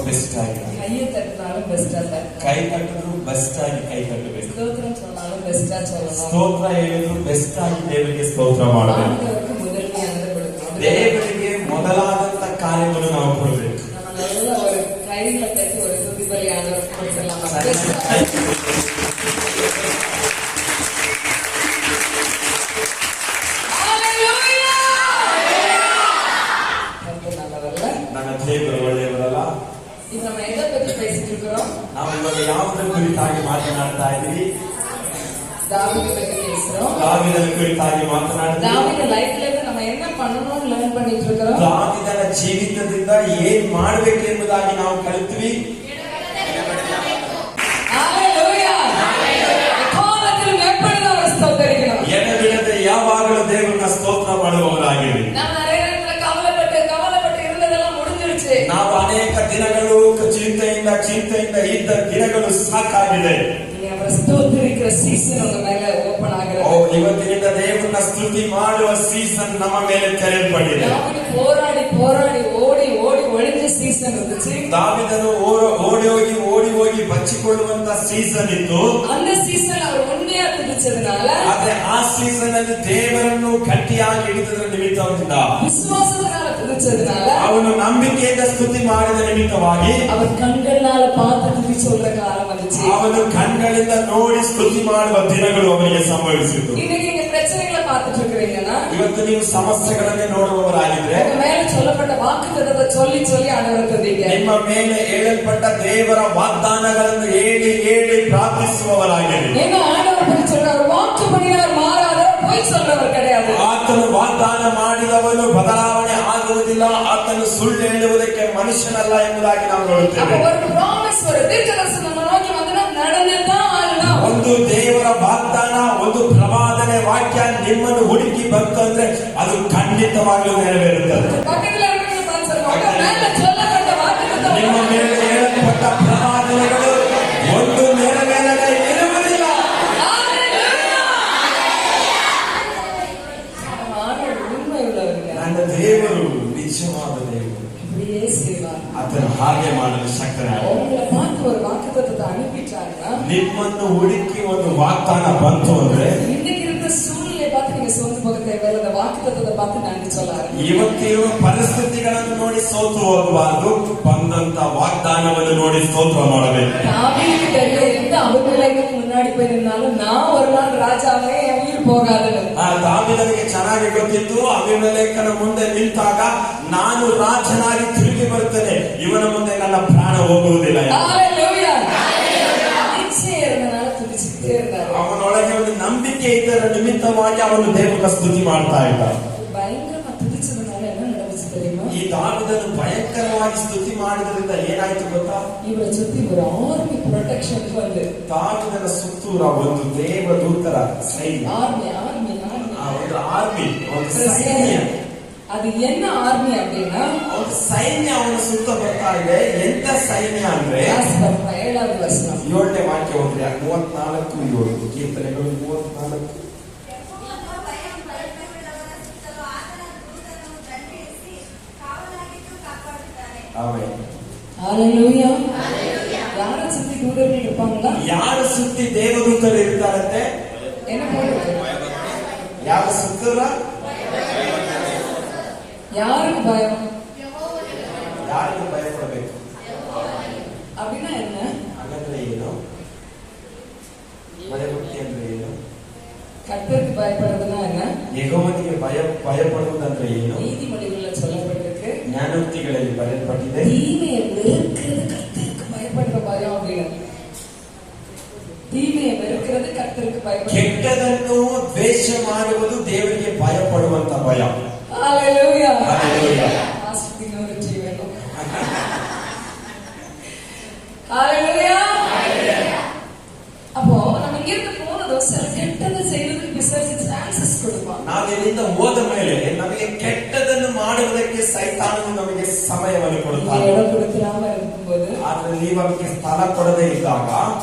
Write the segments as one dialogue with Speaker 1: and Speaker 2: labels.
Speaker 1: Best ஆகி,
Speaker 2: கையை தட்டினாலும் பெஸ்டா தட்டு,
Speaker 1: கை தட்டுறது பெஸ்ட் ಆಗಿ ಕೈ ತಟ್ಟಬೇಕು,
Speaker 2: ಸ್ತೋತ್ರಂ சொன்னாலும் பெஸ்டா சொல்லணும்,
Speaker 1: ಸ್ತೋತ್ರ ಹೇಳಿದ್ರು ಬೆಸ್ಟ್ ಆಗಿ ದೇವರಿಗೆ ಸ್ತೋತ್ರ ಮಾಡಬೇಕು,
Speaker 2: ஆண்டவருக்கு முதன்மையானதை கொடுக்கணும்.
Speaker 1: ದೇವರಿಗೆ ಮೊದಲಾದಂತ ಕಾರ್ಯವನ್ನು ನಾವು ಕೊಡಬೇಕು.
Speaker 2: நம்ம நல்ல ஒரு கைகளை தட்டி ஒரு துதி பலி ஆண்டவருக்கு கொடுக்கலாம்.
Speaker 1: ನನ್ನ ದೇವರು ಒಳ್ಳೆಯವರಲ್ಲ.
Speaker 2: ಈಗ நம்ம எதை பத்தி பேசிட்டு இருக்கிறோம்?
Speaker 1: ನಾವು ಇವಾಗ ಯಾವುದರ ಕುರಿತಾಗಿ ಮಾತನಾಡ್ತಾ ಇದ್ದೀವಿ?
Speaker 2: தாவீதை பத்தி பேசுறோம்.
Speaker 1: தாவீದನ ಕುರಿತಾಗಿ ಮಾತನಾಡ್ತಾ ಇದ್ದೀವಿ.
Speaker 2: தாவீத லைஃப்ல இருந்து நம்ம என்ன பண்ணணும்னு லேர்ன் பண்ணிட்டு இருக்கிறோம்.
Speaker 1: ದಾವೀದನ ಜೀವಿತದಿಂದ ಏನ್ ಮಾಡಬೇಕು ಎಂಬುದಾಗಿ ನಾವು ಕಲಿತ್ವಿ.
Speaker 2: ஹalleluya. ಕಾಲದಲ್ಲಿ ಎಪ್ಪಡಿದವರ ಸ್ತೋತ್ರಿಸೋಣ.
Speaker 1: ಎಡಬಿಡದೆ ಯಾವಾಗಲೂ ದೇವರನ್ನ ಸ್ತೋತ್ರ ಮಾಡುವವರಾಗಿರಿ.
Speaker 2: ನಾವು நிறைய நேரத்துல கவலைப்பட்டு இருந்ததெல்லாம் முடிஞ்சிருச்சு.
Speaker 1: ನಾವು ಅನೇಕ ದಿನಗಳು ಚಿಂತೆಯಿಂದ ಇದ್ದ ದಿನಗಳು ಸಾಕಾಗಿದೆ.
Speaker 2: ಅವರ ಸ್ತೋತ್ರಿಸುವ ಸೀಸನ್ ನಮ್ಮ ಮೇಲೆ ಓಪನ್ ಆಗಿದೆ.
Speaker 1: ಇವತ್ತಿನಿಂದ ದೇವರನ್ನ ಸ್ತುತಿ ಮಾಡುವ ಸೀಸನ್ ನಮ್ಮ ಮೇಲೆ ತೆರೆಯಲ್ಪಟ್ಟಿದೆ.
Speaker 2: ದಾವೀದ போராடி ஓடி ஒளிஞ்ச ಸೀಸನ್ இருந்துச்சு.
Speaker 1: ದಾವೀದನು ಓಡಿ ಹೋಗಿ ಬಚ್ಚಿಕೊಳ್ಳುವಂತ ಸೀಸನ್ ಇತ್ತು.
Speaker 2: அந்த ಸೀಸನ್ ಅವರು ಉண்மையா ತುದಿச்சதுனால,
Speaker 1: ಆದ್ರೆ ಆ ಸೀಸನ್ ಅಲ್ಲಿ ದೇವರನ್ನು ಗಟ್ಟಿಯಾಗಿ ಹಿಡಿದರ ನಿಮಿತ್ತದಿಂದ,
Speaker 2: ವಿಶ್ವಾಸದಿಂದ ತುದಿச்சதுனால,
Speaker 1: ಅವನು ನಂಬಿಕೆಯಿಂದ ಸ್ತುತಿ ಮಾಡಿದ ನಿಮಿತ್ತವಾಗಿ
Speaker 2: அவர் கண்களால பார்த்து துதி சொல்ற காலம் வந்துச்சு.
Speaker 1: ಅವನು ಕಣ್ಗಳಿಂದ ನೋಡಿ ಸ್ತುತಿ ಮಾಡುವ ದಿನಗಳು ಅವನಿಗೆ ಸಂಭವಿಸಿತು.
Speaker 2: இன்னைக்கு நீங்க பிரச்சனைகளை பார்த்துட்டு இருக்கிறீங்கன்னா,
Speaker 1: ಇವತ್ತು ನೀವು ಸಮಸ್ಯೆಗಳನ್ನೇ ನೋಡುವವರಾಗಿದ್ರೆ,
Speaker 2: உங்க மேல சொல்லப்பட்ட வாக்குத்தத்தத்தை சொல்லி ஆண்டவரை துதிங்க.
Speaker 1: ನಿಮ್ಮ ಮೇಲೆ ಹೇಳಲ್ಪಟ್ಟ ದೇವರ ವಾಗ್ದಾನಗಳನ್ನು ಹೇಳಿ ಪ್ರಾರ್ಥಿಸುವವರಾಗಿರಿ.
Speaker 2: ஏன்னா ஆண்டவர் பத்தி சொல்றாரு, வாக்கு பண்ணினவர் மாறாதவர், பொய் சொல்றவர் கிடையாது.
Speaker 1: ಆತನು ವಾಗ್ದಾನ ಮಾಡಿದವನು ಬದಲಾವಣೆ ಆಗುವುದಿಲ್ಲ, ಆತನು ಸುಳ್ಳು ಹೇಳುವುದಕ್ಕೆ ಮನುಷ್ಯನಲ್ಲ ಎಂಬುದಾಗಿ ನಾವು ನೋಡುತ್ತೇವೆ.
Speaker 2: ஒரு ಪ್ರಾಮಿಸ್, ஒரு ದೀರ್ಘದರ್ಶನ ನಮ್ಮ ನೋಕಿ ಬಂದ್ರೆ ನಡೆದಾ ಆಗಲ್ಲ.
Speaker 1: ಒಂದು ದೇವರ ವಾಗ್ದಾನ, ಒಂದು ಪ್ರವಾದನೆ ವಾಕ್ಯ ನಿಮ್ಮನ್ನು ಹುಡುಕಿ ಬಂತು ಅಂದ್ರೆ ಅದು ಖಂಡಿತವಾಗಲೂ ನೆರವೇರುತ್ತದೆ. ನಿಮ್ಮ ಮೇಲೆ ಹೇಳಲ್ಪಟ್ಟ ಪ್ರವಾದನೆಗಳು ಒಂದು ನೆರವೇರದೆ ಇರುವುದಿಲ್ಲ. ನನ್ನ ದೇವರು ನಿಜವಾದ ದೇವರು, ಅದನ್ನು ಹಾಗೆ ಮಾಡಲು ಶಕ್ತನಾದ. ನಿಮ್ಮನ್ನು ಹುಡುಕಿ ಒಂದು ವಾಗ್ದಾನ ಬಂತು ಅಂದ್ರೆ, ಇವತ್ತಿರುವ ಪರಿಸ್ಥಿತಿಗಳನ್ನು ನೋಡಿ ಸೋತು ಹೋಗಬಾರದು, ಬಂದಂತ ವಾಗ್ದಾನವನ್ನು ನೋಡಿ ಸ್ತೋತ್ರ ಮಾಡಬೇಕು.
Speaker 2: முன்னாடி போய் நின்னாலும் நான் ஒரு நாள் ராஜாவே உயிர் போகாது.
Speaker 1: ದಾವೀದನಿಗೆ ಚೆನ್ನಾಗಿ ಗೊತ್ತಿತ್ತು, ಅಬೀಮೆಲೆಕನ ಮುಂದೆ ನಿಂತಾಗ ನಾನು ರಾಜನಾಗಿ ತಿರುಗಿ ಬರುತ್ತೇನೆ, ಇವನ ಮುಂದೆ ನನ್ನ ಪ್ರಾಣ ಹೋಗುವುದಿಲ್ಲ. ಅವನೊಳಗೆ ಒಂದು ನಂಬಿಕೆ ಇದರ ನಿಮಿತ್ತವಾಗಿ ಅವನು ದೇವರ ಸ್ತುತಿ ಮಾಡ್ತಾ ಇದ್ದ. ಈ ದಾವೀದನು ಭಯಂಕರವಾಗಿ ಸ್ತುತಿ ಮಾಡಿದ್ರಿಂದ ಏನಾಯ್ತು ಗೊತ್ತಾ?
Speaker 2: ಇವರ ಸುತ್ತಿ ஒரு ஆர்மி ಪ್ರೊಟೆಕ್ಷನ್ ಬಂತು.
Speaker 1: ದಾವೀದನ ಸುತ್ತೂರ ಒಂದು ದೇವದೂತರ ಸೈನ್ಯ, ಒಂದು ಸೈನ್ಯ.
Speaker 2: ಅದು என்ன ಆರ್ಮಿ அப்படின்னா,
Speaker 1: ಒಂದು ಸೈನ್ಯ ಅವನ ಸುತ್ತ ಬರ್ತಾ ಇದೆ. ಎಂತ ಸೈನ್ಯ ಅಂದ್ರೆ,
Speaker 2: 7ನೇ ವಚನ
Speaker 1: 7ನೇ ವಾಕ್ಯ ಹೋದ್ರೆ 34:7 ಕೀರ್ತನೆಗಳು 34.
Speaker 2: ஹalleluya. யாரை சுத்தி தூதர்கள் இருப்பாங்களா?
Speaker 1: ಯಾರು ಸುತ್ತಿ ದೇವದೂತರು ಇರ್ತಾರಂತೆ?
Speaker 2: என்ன போடுறது?
Speaker 1: ಯಾರು ಸುತ್ತಲ್ಲ?
Speaker 2: யாருக்கு பயம்?
Speaker 1: ಯಾರಿಗೆ ಭಯ ಪಡಬೇಕು
Speaker 2: அப்படின்னா என்ன?
Speaker 1: ಹಾಗಾದ್ರೆ ಏನು? ಭಯಭಕ್ತಿ ಅಂದ್ರೆ ಏನು?
Speaker 2: கர்த்தருக்கு பயப்படுறதுன்னா என்ன?
Speaker 1: ಯೆಹೋವನಿಗೆ ಭಯಪಡುವುದಂದ್ರೆ ಏನು?
Speaker 2: நீதிமொழிகள்ல சொல்லப்பட்டிருக்கு,
Speaker 1: ಜ್ಞಾನೋಕ್ತಿಗಳಲ್ಲಿ ಬರೆಯಲ್ಪಟ್ಟಿದೆ,
Speaker 2: தீமையை வெறுக்கிறது கர்த்தருக்கு பயப்படுற பயம் அப்படின்னு. தீமையை வெறுக்கிறது கர்த்தருக்கு பயப்படுற,
Speaker 1: ಕೆಟ್ಟದನ್ನು ದ್ವೇಷ ಮಾಡುವುದು ದೇವರಿಗೆ ಭಯಪಡುವಂತ ಭಯ.
Speaker 2: ஹalleluya.
Speaker 1: ಹalleluya.
Speaker 2: ஆஸ்தினோட ஜீவனம். ஹalleluya. அப்போ நம்ம இங்க இருந்து போனதும் சில கெட்டதை செய்யறதுக்கு பிசாசு சான்சஸ் கொடுப்பான்.
Speaker 1: ನಾವು ಇಲ್ಲಿಂದ ಹೋದ ಮೇಲೆ ನಮಗೆ ಕೆಟ್ಟದನ್ನು ಮಾಡುವುದಕ್ಕೆ ಸೈತಾನನು ನಮಗೆ ಸಮಯವನ್ನು ಕೊಡುತ್ತಾನೆ.
Speaker 2: இடம் கொடுக்காம இருக்கும்போது,
Speaker 1: ಆದ್ರೆ ನೀವು ಅದಕ್ಕೆ ಸ್ಥಳ ಕೊಡದೇ ಇದ್ದಾಗ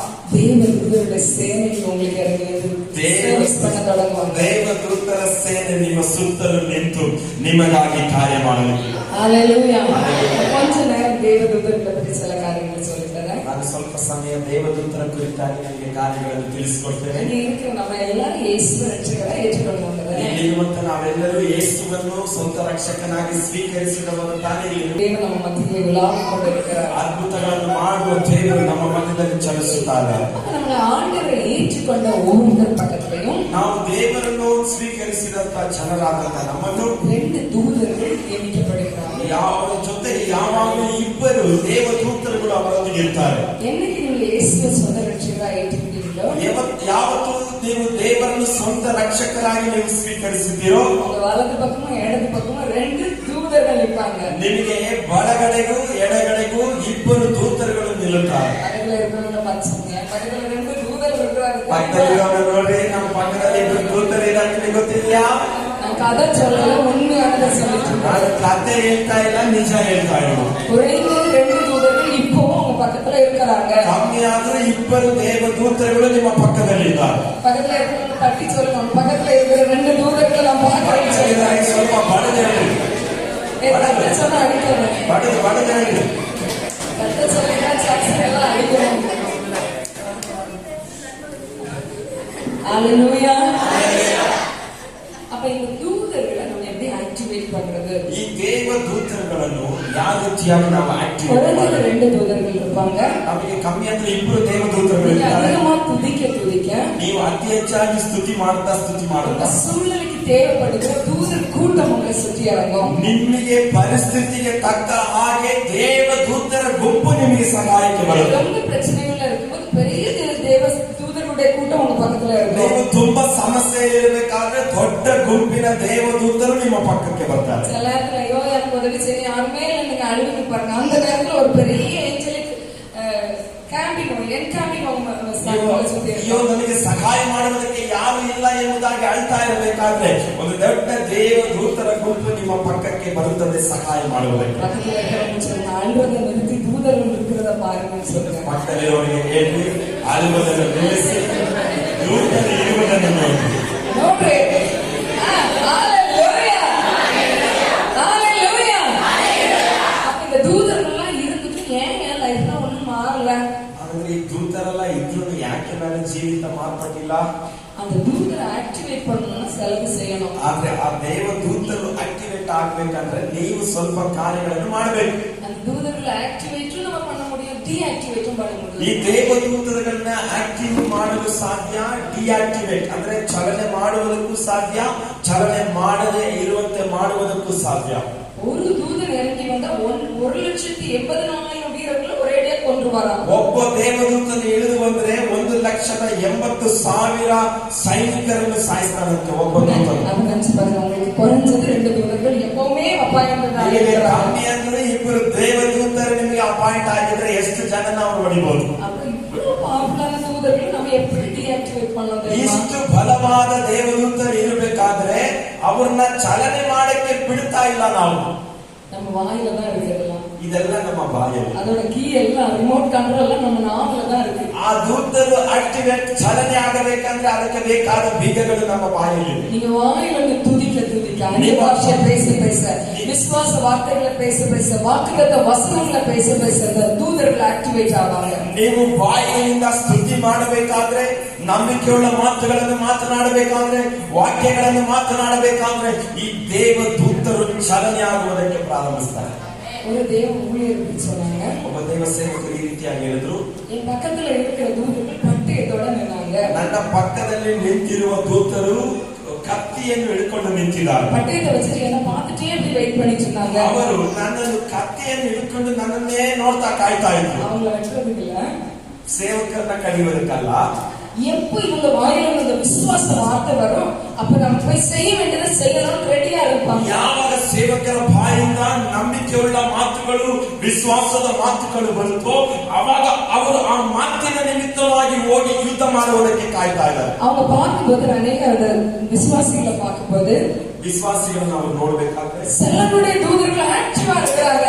Speaker 2: ದೇವದೂತರ ಸೇನೆ உங்களுக்கு ಇರಬೇಕು, ಸರ್ವಿಸ್ பண்ண தொடங்குவாங்க.
Speaker 1: ದೇವದೂತರ ಸೇನೆ ನಿಮ್ಮ ಸುತ್ತಲೂ ನಿಂತು ನಿಮಗಾಗಿ ಕಾರ್ಯ ಮಾಡಲಿಕ್ಕೆ.
Speaker 2: ஹalleluya. கொஞ்ச நேரம் தேவதூதர்களை பற்றி சில
Speaker 1: ದೇವದೂತರ ಕುರಿತಾಗಿ ನನಗೆ ಕಾರ್ಯಗಳನ್ನು ತಿಳಿಸಿಕೊಡ್ತೇನೆ.
Speaker 2: இங்க இருக்கிற நம்ம எல்லாரும் இயேசுவை ரட்சகரா ஏற்றுக்கொள்வோம்.
Speaker 1: ಇಲ್ಲಿರುವಂತ ನಾವೆಲ್ಲರೂ ಯೇಸುವನ್ನು ಸ್ವಂತ ರಕ್ಷಕನಾಗಿ ಸ್ವೀಕರಿಸಿದವರು ತಾನೇ.
Speaker 2: தேவன் நம்ம மத்தியிலே உலாவிக் கொண்டிருக்கிறார்.
Speaker 1: ಅದ್ಭುತಗಳನ್ನು ಮಾಡುವ ದೇವರು ನಮ್ಮ ಮಧ್ಯದಲ್ಲಿ ಚಲಿಸುತ್ತಾರೆ.
Speaker 2: நம்மள ஆண்டவரை ஏற்றுக்கொண்ட ஒவ்வொருத்தர் பக்கத்திலையும்
Speaker 1: ನಾವು ದೇವರನ್ನು ಸ್ವೀಕರಿಸಿದಂತ ಜನರಾದಂತ ನಮ್ಮನ್ನು
Speaker 2: 2 தூதர்கள் நியமிக்கப்படுகிறார்கள்.
Speaker 1: ಯಾವ ಜೊತೆಗೆ ಯಾವಾಗಲೂ ಇಬ್ಬರು ದೇವದೂತರುಗಳು ಅವರೊಂದಿಗೆ ಇರ್ತಾರೆ.
Speaker 2: என்னைக்கு நீங்க இயேசுவை சொந்த ரட்சகரா ஏற்றுக்கிட்டீங்களோ
Speaker 1: ಯಾವತ್ತು ನೀವು ದೇವರನ್ನು ಸ್ವಂತ ರಕ್ಷಕರಾಗಿ ನೀವು ಸ್ವೀಕರಿಸಿದ್ದೀರೋ
Speaker 2: உங்க வலது பக்கமும் இடது பக்கமும் 2 தூதர்கள் இருப்பாங்க.
Speaker 1: ನಿಮಗೆ ಬಲಗಡೆಗೂ ಎಡಗಡೆಗೂ ಇಬ್ಬರು ದೂತರುಗಳು ನಿಲ್ಲುತ್ತಾರೆ.
Speaker 2: பக்கத்துல இருக்கிறவங்க பார்த்துங்க, பக்கத்துல 2 தூதர்கள் இருக்கிறாங்க.
Speaker 1: ಪಕ್ಕದಲ್ಲಿರೋರು ನೋಡಿ, ನಮ್ಮ ಪಕ್ಕದಲ್ಲಿ ಇಬ್ಬರು ದೂತರು ಇದ್ದಾರೆ. ನಿಮಗೆ ಗೊತ್ತಿಲ್ಲ,
Speaker 2: நான் கதை சொல்லல, உண்மையானதை சொல்லிட்டு
Speaker 1: ನಾನು
Speaker 2: இருக்கேன்.
Speaker 1: ಕತೆ ಹೇಳ್ತಾ ಇಲ್ಲ, ನಿಜ ಹೇಳ್ತಾ ಇಲ್ಲ.
Speaker 2: குறைந்த 2 தூதர்கள் இப்பவும் உங்க பக்கத்துல இருக்கிறாங்க.
Speaker 1: ಕಮ್ಮಿ ಆದ್ರೂ ಇಬ್ಬರು ದೇವದೂತರುಗಳು ನಿಮ್ಮ ಪಕ್ಕದಲ್ಲಿದ್ದಾರೆ.
Speaker 2: பக்கத்துல இருக்கிறவங்க தட்டி சொல்லணும், பக்கத்துல இருக்கிற 2 தூதர்களை நான் பார்க்கிறேன்னு சொல்லிடுறாங்க.
Speaker 1: ಸ್ವಲ್ಪ ಬಡದು ಹೇಳಿ,
Speaker 2: கத்தை சொன்னா அடிக்கிறேன்,
Speaker 1: ಬಡದು ಹೇಳಿ.
Speaker 2: கத்தை சொல்லிட்டா சர்ச்சை எல்லாம் அடிக்கிறோம். அல்லேலூயா. அப்ப இந்த தூதர்களை நம்ம எப்படி ஆக்டிவேட் பண்றது?
Speaker 1: ಈ ದೇವದೂತರುಗಳನ್ನು ಯಾವ ರೀತಿಯಾಗಿ ನಾವು ಆಕ್ಟಿವೇಟ್
Speaker 2: குறைஞ்சது
Speaker 1: ಮಾಡಬೇಕು?
Speaker 2: 2 தூதர்கள் இருப்பாங்க.
Speaker 1: ನಮಗೆ ಕಮ್ಮಿ ಅಂದ್ರೆ ಇಬ್ಬರು ದೇವದೂತರುಗಳು
Speaker 2: நீங்க
Speaker 1: ಇದ್ದಾರೆ.
Speaker 2: அதிகமா துதிக்க
Speaker 1: ನೀವು ಅತಿ ಹೆಚ್ಚಾಗಿ ಸ್ತುತಿ ಮಾಡುತ್ತಾ
Speaker 2: அந்த சூழ்நிலைக்கு தேவைப்படுகிற தூதர் கூட்டம் உங்களை சுற்றி இறங்கும்.
Speaker 1: ನಿಮಗೆ ಪರಿಸ್ಥಿತಿಗೆ ತಕ್ಕ ಹಾಗೆ ದೇವದೂತರ ಗುಂಪು ನಿಮಗೆ ಸಹಾಯಕ್ಕೆ ಬರುತ್ತೆ.
Speaker 2: ரொம்ப பிரச்சனைகள் இருக்கும்போது பெரிய தேவ தூதர்களுடைய கூட்டம் உங்க பக்கத்துல
Speaker 1: ನೀವು
Speaker 2: இருக்கும்.
Speaker 1: ತುಂಬಾ ಸಮಸ್ಯೆಯಲ್ಲಿ ಇರಬೇಕಾದ್ರೆ ದೊಡ್ಡ ಗುಂಪಿನ ದೇವದೂತರು ನಿಮ್ಮ ಪಕ್ಕಕ್ಕೆ ಬರ್ತಾರೆ.
Speaker 2: சில நேரத்துல ஐயோ எனக்கு உதவி செய்ய யாருமே இல்லை, நீங்க அழுதுக்கு பாருங்க. அந்த நேரத்துல ஒரு பெரிய ஏஞ்சலிக் கேம்பிங் என்காம்பிங் அவங்க சுத்தி
Speaker 1: ಅಯ್ಯೋ ನನಗೆ ಸಹಾಯ ಮಾಡುವುದಕ್ಕೆ ಯಾರು ಇಲ್ಲ ಎಂಬುದಾಗಿ ಅಳ್ತಾ ಇರಬೇಕಾದ್ರೆ ಒಂದು ದೊಡ್ಡ ದೇವದೂತರ ಗುಂಪು ನಿಮ್ಮ ಪಕ್ಕಕ್ಕೆ ಬರುತ್ತದೆ ಸಹಾಯ ಮಾಡುವುದಕ್ಕೆ.
Speaker 2: பக்கத்துல இருக்கிறவங்க சொல்லுங்க, அழுவதை நிறுத்தி தூதர்கள் இருக்கிறத பாருங்கன்னு சொல்லுங்க.
Speaker 1: ಪಕ್ಕದಲ್ಲಿರೋರಿಗೆ ಹೇಳಿ, ಅಳುವುದನ್ನು ನಿಲ್ಲಿಸಿ ದೂತರು ಇರುವುದನ್ನು ನೋಡಿ.
Speaker 2: ನೋಡ್ರಿ, ஹalleluya, ஹalleluya. அப்ப இந்த தூதர்கள்லாம் இருந்துட்டு ஏன் என் லைஃப்ல ஒண்ணும் மாறல?
Speaker 1: ಹಾಗಾದ್ರೆ ಈ ದೂತರೆಲ್ಲ ಇದ್ರು ಯಾಕೆ ನನ್ನ ಜೀವಿತ ಮಾರ್ಪಟ್ಟಿಲ್ಲ?
Speaker 2: அந்த தூதரை ஆக்டிவேட் பண்ணணும்னா செலவு செய்யணும்.
Speaker 1: ಆದ್ರೆ ಆ ದೇವದೂತರು ಆಕ್ಟಿವೇಟ್ ಆಗ್ಬೇಕಂದ್ರೆ ನೀವು ಸ್ವಲ್ಪ ಕಾರ್ಯಗಳನ್ನು ಮಾಡಬೇಕು.
Speaker 2: அந்த தூதர்களை ஆக்டிவேட்டும் நம்ம பண்ண முடியும், டீஆக்டிவேட்டும் பண்ண
Speaker 1: ಈ
Speaker 2: முடியும்.
Speaker 1: ದೇವದೂತರುಗಳನ್ನ ಆಕ್ಟಿವ್ ಮಾಡಲು ಸಾಧ್ಯ, ಡಿಆಕ್ಟಿವೇಟ್ ಅಂದ್ರೆ ಚಲನೆ ಮಾಡುವುದಕ್ಕೂ ಸಾಧ್ಯ, ಚಲನೆ ಮಾಡದೆ ಇರುವಂತೆ ಮಾಡುವುದಕ್ಕೂ ಸಾಧ್ಯ.
Speaker 2: ஒரு தூதன் இறங்கி வந்தா 1,80,000 வீரர்களை ஒரேடியா கொண்டு வராங்க.
Speaker 1: ಒಬ್ಬ ದೇವದೂತನು ಇಳಿದು ಬಂದ್ರೆ 1,80,000 ಸೈನಿಕರನ್ನು ಸಾಯಿಸ್ತಾನಂತೆ ಒಬ್ಬ ದೂತನು.
Speaker 2: அது நினைச்சு பாருங்க, உங்களுக்கு குறைஞ்சது 2 தூதர்கள் எப்பவுமே ಅಪಾಯಿಂಟ್
Speaker 1: ಕಮ್ಮಿ ಅಂದ್ರೆ ಇಬ್ಬರು ದೇವದೂತರು ನಿಮಗೆ ಅಪಾಯಿಂಟ್ ಆಗಿದ್ರೆ ಎಷ್ಟು ಜನ ನಾವು ಹೊಡಿಬಹುದು?
Speaker 2: அப்ப இவ்வளவு பவர்ஃபுல்லான தூதர்கள் நம்ம எப்படி டீஆಕ್ಟಿವೇಟ್ பண்ணலாம் தெரியுமா?
Speaker 1: ಇಷ್ಟು ಬಲವಾದ ದೇವದೂತರು ಇರಬೇಕಾದ್ರೆ ಅವ್ರನ್ನ ಚಲನೆ ಮಾಡಕ್ಕೆ ಬಿಡ್ತಾ ಇಲ್ಲ ನಾವು.
Speaker 2: நம்ம வாயில தான் இருக்கு எல்லாம்.
Speaker 1: ಇದೆಲ್ಲ ನಮ್ಮ ಬಾಯಲ್ಲಿ.
Speaker 2: அதோட கீ எல்லாம் ரிமோட் கண்ட்ரோல் எல்லாம் நம்ம நாவுல தான் இருக்கு.
Speaker 1: ಆ ದೂತರು ಆಕ್ಟಿವೇಟ್ ಚಲನೆ ಆಗಬೇಕಂದ್ರೆ ಅದಕ್ಕೆ ಬೇಕಾದ ಬೀಗಗಳು ನಮ್ಮ ಬಾಯಲ್ಲಿ.
Speaker 2: நீங்க வாயில இருந்து துதிக்க அந்நிய பாஷை பேச விசுவாச வார்த்தைகளை பேச வாக்குத்தத்த வசனங்களை பேச இந்த தூதர்கள் ಆಕ್ಟಿವೇಟ್ ಆಗುವಾಗ.
Speaker 1: ನೀವು ಬಾಯಿಯಿಂದ ಸ್ತುತಿ ಮಾಡಬೇಕಾದ್ರೆ, ನಂಬಿಕೆಯುಳ್ಳ ಮಾತುಗಳನ್ನು ಮಾತನಾಡಬೇಕಾದ್ರೆ, ವಾಕ್ಯಗಳನ್ನು ಮಾತನಾಡಬೇಕಾದ್ರೆ ಈ ದೇವದೂತರು ಚಲನೆ ಆಗುವುದಕ್ಕೆ ಪ್ರಾರಂಭಿಸ್ತಾರೆ.
Speaker 2: ஒரு தேவ ஊழியர்கள் சொன்னாங்க,
Speaker 1: ಒಬ್ಬ ದೇವ ಸೇವಕರು ಈ ರೀತಿಯಾಗಿ ಹೇಳಿದ್ರು,
Speaker 2: என் பக்கத்துல இருக்கிற தூதர்கள் பட்டயத்தோட நின்னாங்க.
Speaker 1: ನನ್ನ ಪಕ್ಕದಲ್ಲಿ ನಿಂತಿರುವ ದೂತರು ಕತ್ತಿಯನ್ನು ಹಿಡ್ಕೊಂಡು ನಿಂತಿದ್ದಾರೆ.
Speaker 2: பட்டயத்தை வச்சுட்டு என்ன பார்த்துட்டே அப்படி வெயிಟ್ பண்ணிட்டு இருந்தாங்க.
Speaker 1: ಅವರು ನನ್ನನ್ನು ಕತ್ತಿಯನ್ನು ಹಿಡ್ಕೊಂಡು ನನ್ನನ್ನೇ ನೋಡ್ತಾ ಕಾಯ್ತಾ ಇದ್ರು.
Speaker 2: அவங்கள வெட்டுறதுக்கு இல்ல,
Speaker 1: ಸೇವಕರನ್ನ ಕಡಿಯೋದಕ್ಕಲ್ಲ.
Speaker 2: எப்போ இவங்க வாயில இந்த விசுவாச வார்த்தை வரும் அப்ப நம்ம போய் செய்ய வேண்டியதை செய்யணும் ரெடியா இருப்பாங்க.
Speaker 1: ಯಾವಾಗ ಸೇವಕರ ಬಾಯಿಂದ ನಂಬಿಕೆಯುಳ್ಳ ಮಾತುಗಳು, ವಿಶ್ವಾಸದ ಮಾತುಗಳು ಬರುತ್ತೋ ಅವಾಗ ಅವರು ಆ ಮಾತಿನ ನಿಮಿತ್ತವಾಗಿ ಹೋಗಿ ಯುದ್ಧ ಮಾಡುವುದಕ್ಕೆ ಕಾಯ್ತಾ ಇದ್ದಾರೆ.
Speaker 2: அவங்க பார்க்கும்போது அநேக விசுவாசிகளை பார்க்கும்போது
Speaker 1: ವಿಶ್ವಾಸಿಗಳನ್ನು ನಾವು ನೋಡ್ಬೇಕಾದ್ರೆ
Speaker 2: சிலருடைய தூதர்கள் ஆக்டிவா இருக்கிறாங்க,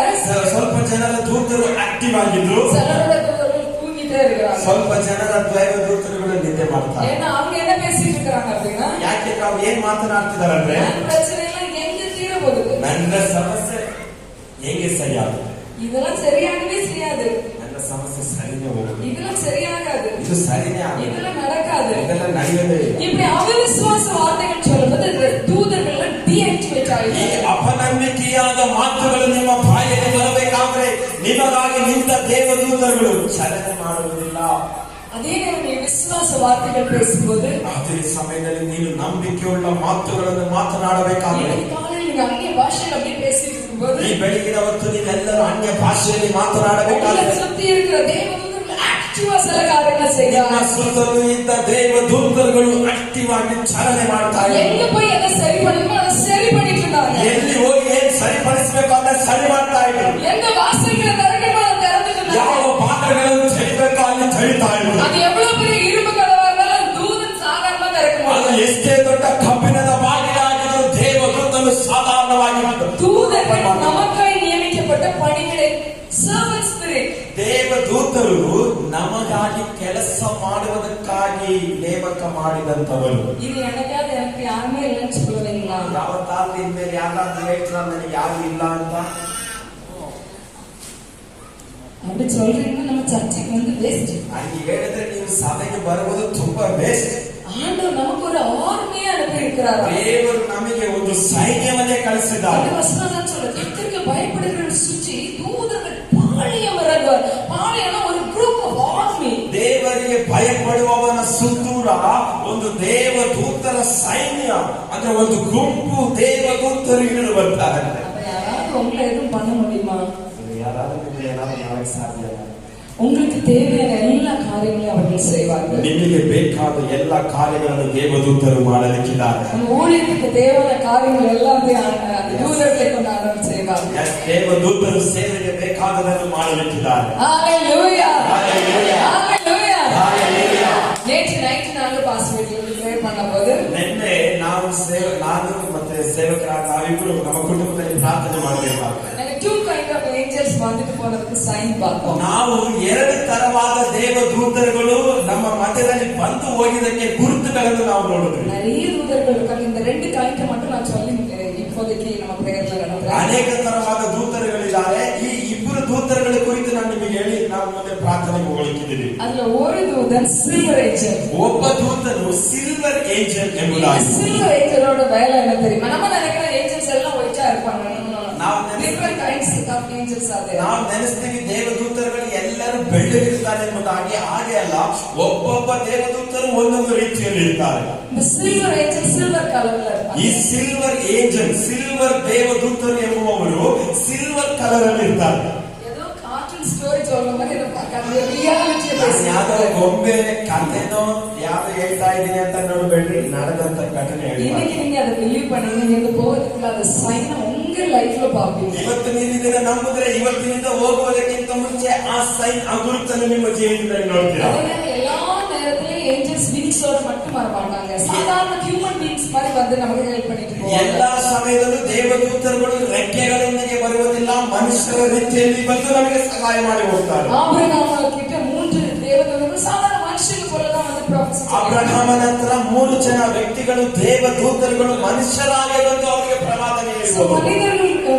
Speaker 1: ಸ್ವಲ್ಪ ಜನರ ದೂತರು ಆಕ್ಟಿವ್ ಆಗಿದ್ರು,
Speaker 2: சிலருடைய தூதர்கள் தூங்கிட்டே இருக்கிறாங்க.
Speaker 1: ಸ್ವಲ್ಪ ಜನರ ದೂತರುಗಳು ನಿದ್ದೆ ಮಾಡ್ತಾರೆ.
Speaker 2: ஏன்னா அவங்க என்ன பேசிட்டு இருக்காங்க அப்படின்னா,
Speaker 1: ಯಾಕೆ ನಾವು ಏನ್ ಮಾತನಾಡ್ತಿದ್ದಾರೆ ಅಂದ್ರೆ,
Speaker 2: பிரச்சனை எல்லாம் எங்க தீர போகுது,
Speaker 1: ನನ್ನ ಸಮಸ್ಯೆ ಹೇಗೆ ಸರಿಯಾಗುತ್ತೆ,
Speaker 2: இதெல்லாம் சரியாகவே செய்யாது,
Speaker 1: ನನ್ನ ಸಮಸ್ಯೆ ಸರಿನೇ ಹೋಗುದು,
Speaker 2: இதெல்லாம் சரியா
Speaker 1: இது சரியா
Speaker 2: இதெல்லாம் நடக்காது,
Speaker 1: இதெல்லாம் ನಡೆಯದೆ
Speaker 2: இப்படி அவிசுவாச வார்த்தைகள் சொல்லும்போது தூதர்கள் டீஆக்டிவேட் ஆயிடும்.
Speaker 1: ಈ ಅಪನಂಬಿಕೆಯಾದ ಮಾತುಗಳು ನಿಮ್ಮ ಬಾಯಲ್ಲಿ ಬರಬೇಕಾದ್ರೆ ನಿಮಗಾಗಿ ನಿಂತ ದೇವದೂತರುಗಳು ಚಲನೆ ಮಾಡುವುದಿಲ್ಲ.
Speaker 2: அதே நேரம் விசுவாச வார்த்தைகள் பேசும்போது
Speaker 1: ಅದೇ ಸಮಯದಲ್ಲಿ ನೀನು ನಂಬಿಕೆಯುಳ್ಳ ಮಾತುಗಳನ್ನು ಮಾತನಾಡಬೇಕಾದ್ರೆ
Speaker 2: காலையில் அந்நிய பாஷையில் அப்படியே பேசிட்டு இருக்கும்போது
Speaker 1: ಈ ಬೆಳಗಿನ ಹೊತ್ತು ನೀವೆಲ್ಲರೂ ಅನ್ಯ ಭಾಷೆಯಲ್ಲಿ ಮಾತನಾಡಬೇಕಾದ್ರೆ
Speaker 2: சுத்தி இருக்கிற தேவதூதர்கள் ஆக்டிவா சில காரியங்களை செய்கிறாங்க.
Speaker 1: ಸುತ್ತಲೂ ಇದ್ದ ದೇವದೂತರುಗಳು ಆಕ್ಟಿವ್ ಆಗಿ ಚಾಲನೆ ಮಾಡ್ತಾ
Speaker 2: எங்க
Speaker 1: ಇದ್ದಾರೆ.
Speaker 2: போய் எதை சரி பண்ணணுமோ அதை சரி பண்ணிட்டு இருந்தாங்க.
Speaker 1: ಎಲ್ಲಿ ಹೋಗಿ ಏನ್ ಸರಿಪಡಿಸಬೇಕು ಅಂತ ಸರಿ ಮಾಡ್ತಾ ಇದ್ರು.
Speaker 2: எந்த வாசல்களை திறக்கணுமோ அதை திறந்துட்டு
Speaker 1: ಯಾವ ಪಾತ್ರಗಳನ್ನು ತೆಳಿಬೇಕು ಅಲ್ಲಿ ತೆಳಿತಾ ಇದ್ರು.
Speaker 2: அது எவ்வளவு பெரிய இரும்பு கதவா இருந்தாலும் தூதன் சாதாரணமா திறக்க
Speaker 1: ಅದು
Speaker 2: முடியும்.
Speaker 1: ಎಷ್ಟೇ ದೊಡ್ಡ ಕಬ್ಬಿಣದ ಬಾಗಿಲಾಗಿದ್ರು ದೇವದೂತನು ಸಾಧಾರಣವಾಗಿ
Speaker 2: தூதர்கள் நமக்காய் நியமிக்கப்பட்ட பணிகளை ಸರ್ವೆಂಟ್ ಸ್ಪಿರಿಟ್.
Speaker 1: ದೇವದೂತರು ನಮಗಾಗಿ ಕೆಲಸ ಮಾಡುವುದಕ್ಕಾಗಿ ನೇಮಕ ಮಾಡಿದಂತವರು.
Speaker 2: இது எனக்கு யாருமே இல்லைன்னு சொல்லுவீங்களா?
Speaker 1: ಯಾವತ್ತಾದ್ರೂ ಇನ್ಮೇಲೆ ಯಾರಾದ್ರೂ ಹೇಳ್ತಾರ ನನಗೆ ಯಾರು ಇಲ್ಲ ಅಂತ
Speaker 2: அப்படி சொல்றீங்கன்னா நம்ம சர்ச்சைக்கு வந்து வேஸ்ட்.
Speaker 1: ಹಂಗೆ ಹೇಳಿದ್ರೆ ನೀವು ಸಭೆಗೆ ಬರುವುದು ತುಂಬಾ ವೇಸ್ಟ್.
Speaker 2: ஆண்டவர் நமக்கு ஒரு ஆர்மியை அனுப்பி இருக்கிறார்.
Speaker 1: ದೇವರು ನಮಗೆ ಒಂದು ಸೈನ್ಯವನ್ನೇ ಕಳಿಸಿದ್ದಾರೆ.
Speaker 2: அந்த வசனம் தான் சொல்லுது, கர்த்தருக்கு பயப்படுகிறவர்களை சுற்றி தூதர்கள் பாளையம் இறங்குவார். பாளையம்னா ஒரு group of army.
Speaker 1: ದೇವರಿಗೆ ಭಯಪಡುವವನ ಸುತ್ತೂರ ಒಂದು ದೇವದೂತರ ಸೈನ್ಯ ಅಂದ್ರೆ ಒಂದು ಗುಂಪು ದೇವದೂತರು ಇಳಿದು ಬರ್ತಾರೆ.
Speaker 2: அப்ப யாராவது உங்களை எதுவும் பண்ண முடியுமா?
Speaker 1: ಯಾರಾದ್ರೂ ಏನಾದ್ರೂ ಮಾಡಕ್ಕೆ ಸಾಧ್ಯ?
Speaker 2: உங்களுக்கு தேவையான எல்லா காரியங்களையும் அவர்கள் செய்வார்கள்.
Speaker 1: ನಿಮಗೆ ಬೇಕಾದ ಎಲ್ಲ ಕಾರ್ಯಗಳನ್ನು ದೇವದೂತರು ಮಾಡಲಿಕ್ಕಿದ್ದಾರೆ.
Speaker 2: ஊழியத்துக்கு தேவையான காரியங்கள் எல்லாத்தையும் தூதர்களை கொண்டு ஆண்டவர் செய்வார்.
Speaker 1: ದೇವದೂತರು ಸೇವೆಗೆ ಬೇಕಾದದನ್ನು ಮಾಡಲಿಕ್ಕಿದ್ದಾರೆ.
Speaker 2: ஹalleluya
Speaker 1: Hallelujah.
Speaker 2: ஹalleluya
Speaker 1: Hallelujah.
Speaker 2: நேற்று நைட் நாங்க பாஸ்வேட்ல ப்ரே பண்ணும்போது
Speaker 1: ನಿನ್ನೆ ನಾನು ಮತ್ತೆ ಸೇವಕರಾದ ನಾವಿಬ್ರು ನಮ್ಮ ಕುಟುಂಬದಲ್ಲಿ ಪ್ರಾರ್ಥನೆ ಮಾಡಬೇಕಾಗ್ತದೆ.
Speaker 2: நாங்க two kind of angels வந்துட்டு போனதுக்கு ಸೈನ್ பார்த்தோம்.
Speaker 1: ನಾವು ಎರಡು ತರವಾದ ದೇವದೂತರುಗಳು ನಮ್ಮ ಮಧ್ಯದಲ್ಲಿ ಬಂದು ಹೋಗಿದ್ದಕ್ಕೆ ಗುರುತುಗಳನ್ನು ನಾವು ನೋಡಿದ್ವಿ.
Speaker 2: நிறைய தூதர்கள் இருக்காங்க. இந்த ரெண்டு காரியத்தை மட்டும் நான் சொல்லி இப்போதைக்கு நம்ம பிரேயர்ல நடத்துறேன்.
Speaker 1: ಅನೇಕ ತರವಾದ ದೂತರುಗಳಿದ್ದಾರೆ. ಈ ಇಬ್ಬರು ದೂತರುಗಳ ಕುರಿತು ನಾನು ನಿಮಗೆ ಹೇಳಿ ನಾವು ಮುಂದೆ ಪ್ರಾರ್ಥನೆಗೆ ಹೋಗಲಿಕ್ಕಿದ್ದೀವಿ.
Speaker 2: அதுல ஒரு தூதன் சில்வர் ஏஞ்சல்.
Speaker 1: ಒಬ್ಬ ದೂತನು ಸಿಲ್ವರ್ ಏಂಜಲ್ ಎಂಬುದಾಗಿ.
Speaker 2: சில்வர் ஏஞ்சலோட வேலை என்ன தெரியுமா? நம்ம நினைக்கிற ஏஞ்சல்ஸ் எல்லாம் ஒயிட்டா இருப்பாங்க.
Speaker 1: ನಾವು
Speaker 2: different kinds of angels are there.
Speaker 1: ನಾವು ನೆನೆಸ್ತೀವಿ ದೇವದೂತರುಗಳು ಎಲ್ಲರೂ ಬೆಳ್ಳಗಿರ್ತಾರೆ ಎಂಬುದಾಗಿ. ಹಾಗೆ ಅಲ್ಲ, ಒಬ್ಬೊಬ್ಬ ದೇವದೂತರು ಒಂದೊಂದು ರೀತಿಯಲ್ಲಿ ಇರ್ತಾರೆ.
Speaker 2: இந்த சில்வர் ஏஞ்சல் சில்வர் கலர்ல இருப்பாங்க.
Speaker 1: ಈ ಸಿಲ್ವರ್ ಏಂಜಲ್ ಸಿಲ್ವರ್ ದೇವದೂತರು ಎಂಬುವವರು ಸಿಲ್ವರ್ ಕಲರ್ ಅಲ್ಲಿ ಇರ್ತಾರೆ.
Speaker 2: ஏதோ கார்ட்டூன் ஸ்டோரி சொல்ற மாதிரி இத பார்க்காம ರಿಯಾಲಿಟಿ
Speaker 1: ಯಾವ್ದೋ ಗೊಂಬೆ ಕಥೆನೋ ಯಾವ್ದು ಹೇಳ್ತಾ ಇದೀನಿ ಅಂತ ನೋಡ್ಬೇಡ್ರಿ, ನಡೆದಂತ ಘಟನೆ ಹೇಳಿ.
Speaker 2: இன்னைக்கு நீங்க அதை பிலீவ் பண்ணீங்க, நீங்க போகிறதுக்குள்ள அந்த சைன் உங்க லைஃப்ல பாப்பீங்க.
Speaker 1: ಇವತ್ತು ನೀವು ಇದನ್ನ ನಂಬಿದ್ರೆ ಇವತ್ತಿನಿಂದ ಹೋಗುವುದಕ್ಕಿಂತ ಮುಂಚೆ ಆ ಸೈನ್ ಆ ಗುರುತನ್ನು ನಿಮ್ಮ ಜೀವನದಲ್ಲಿ ನೋಡ್ತೀರಾ.
Speaker 2: எல்லா நேரத்திலும் ஏஞ்சல்ஸ் விங்ஸோட மட்டும் வர மாட்டாங்க. சாதாரண ஹியூமன் பீயிங்ஸ் மாதிரி வந்து நமக்கு ஹெல்ப் பண்ணிட்டு போவாங்க.
Speaker 1: ಎಲ್ಲಾ ಸಮಯದಲ್ಲೂ ದೇವದೂತರುಗಳು ರೆಕ್ಕೆಗಳೊಂದಿಗೆ ಬರುವುದಿಲ್ಲ, ಮನುಷ್ಯರ ರೀತಿಯಲ್ಲಿ ಬಂದು ನಮಗೆ ಸಹಾಯ ಮಾಡಿ ಹೋಗ್ತಾರೆ.
Speaker 2: ஆபிரகாம் கிட்ட 3 தேவதூதர்கள் சாதாரண மனுஷங்க போல தான் வந்து ப்ராஃபஸி.
Speaker 1: ಅಬ್ರಹಾಮನ ಹತ್ರ 3 ಜನ ವ್ಯಕ್ತಿಗಳು ದೇವದೂತರುಗಳು ಮನುಷ್ಯರಾಗಿ ಬಂದು ಅವರಿಗೆ ಪ್ರವಾದನೆ ಹೇಳಿದರು.